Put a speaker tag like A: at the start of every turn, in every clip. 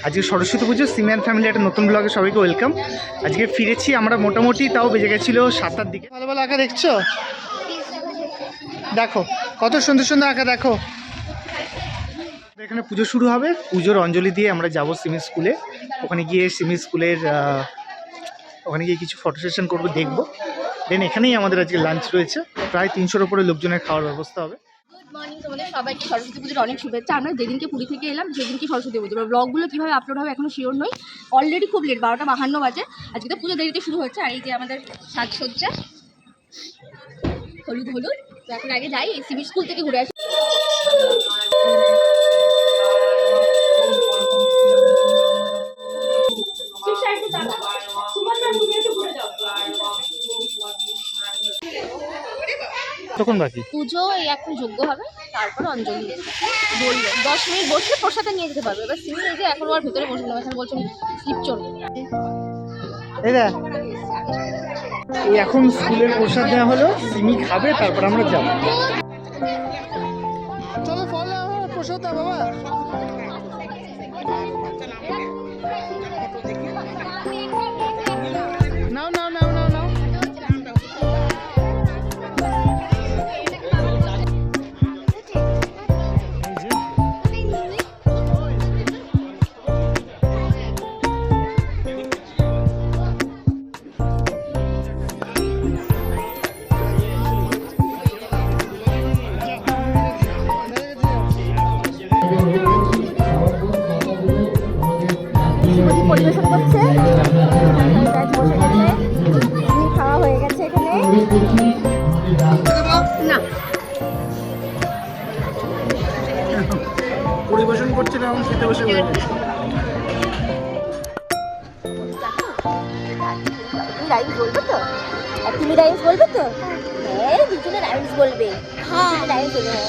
A: আজকে সরস্বতী পুজো, simian family একটা নতুন ব্লগে সবাইকে ওয়েলকাম। আজকে ফিরেছি আমরা মোটামুটি, তাও বেজে গেছিলো 7টার দিকে। ভালো ভালো আঁকা দেখছো, দেখো কত সুন্দর সুন্দর আঁকা দেখো। এখানে পুজো শুরু হবে, পুজোর অঞ্জলি দিয়ে আমরা যাব সিমি স্কুলে। ওখানে গিয়ে সিমি স্কুলের ওখানে গিয়ে কিছু ফটো সেশন করবো, দেখবো। দেন এখানেই আমাদের আজকে লাঞ্চ রয়েছে, প্রায় 300-র উপরে লোকজনের খাওয়ার ব্যবস্থা হবে।
B: গুড মর্নিং তোমাদের সবাইকে, সরস্বতী পুজোর অনেক শুভেচ্ছা। আমরা যেদিনকে পুরী থেকে এলাম সেদিনকে সরস্বতী পুজো। ব্লগগুলো কীভাবে আপলোড হবে এখনো শিওর নই, অলরেডি খুব লেট, 12:52 বাজে। আজকে তো পুজো দেরিতে শুরু হচ্ছে। আর এই যে আমাদের সাজসজ্জা হলুদ হলুদ। তো এখন আগে যাই, এই সিবি স্কুল থেকে ঘুরে আসি।
A: তখন বাকি
B: পুজো এই এখন যোগ্য হবে, তারপর অঞ্জলি বললো 10 মিনিট বসে প্রসাদে নিয়ে যেতে পারবে। এবার সিমি এই যে এখন আর ভেতরে বসে না, এখন বলছেন স্লিপ চলবে।
A: এই এখন স্কুলের প্রসাদ দেওয়া হলো, সিমি খাবে, তারপর আমরা যাবো। চলো ফল প্রসাদ দাও বাবা। নাও নাও নাও নাও নাও।
B: পরিবেশন করছে, খাওয়া হয়ে গেছে এখানে না
A: পরিবেশন করছে না, এখন খেতে বসে গেছে।
B: রাইমস বলবে তো? আর তুমি রাইমস বলবে তো? হ্যাঁ, দুজনে রাইমস বলবে। হ্যাঁ, রাইমস বলবে।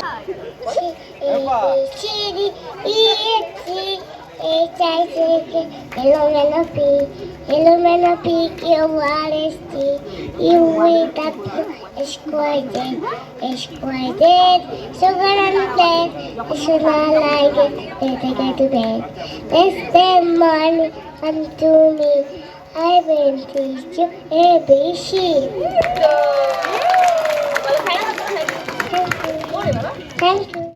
C: Hello, Melody, you are you wake up, squirted, sugar and bread, should not like it, better get to bed. Let's spend money unto me, I will teach you ABC. Thank you.